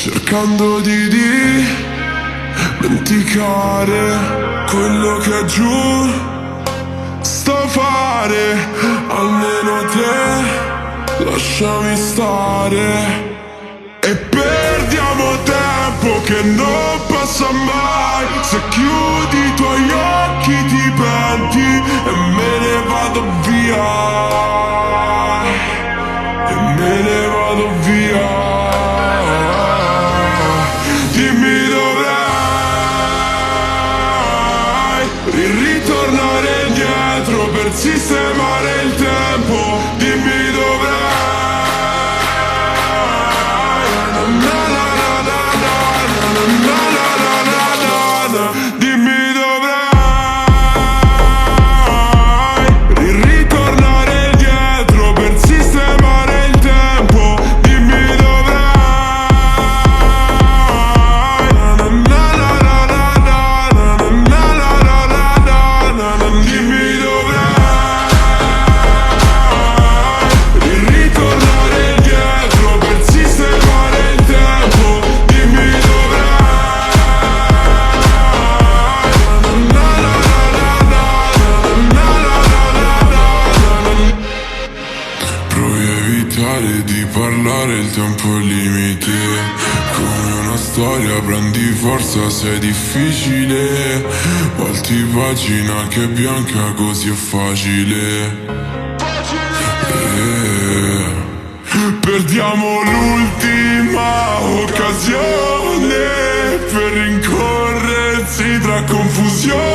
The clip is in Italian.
cercando di dimenticare quello che giù sto a fare. Almeno te lasciami stare e perdiamo tempo che non passa mai. Se chiudi i tuoi occhi ti penti e me ne vado via, e me ne vado via. Dimmi dov'è ritornare indietro per sistemare il tempo. Dimmi dov'è. Dimmi dov'è ritornare indietro per sistemare il tempo. Dimmi dov'è. Dimmi dov'è ritornare indietro per sistemare il tempo. Dimmi dov'è. Provi a evitare di parlare, il tempo è limite. Come una storia prendi forza, sei difficile. Volti pagina che è bianca, così è facile. Perdiamo l'ultima occasione per rincorrersi tra confusione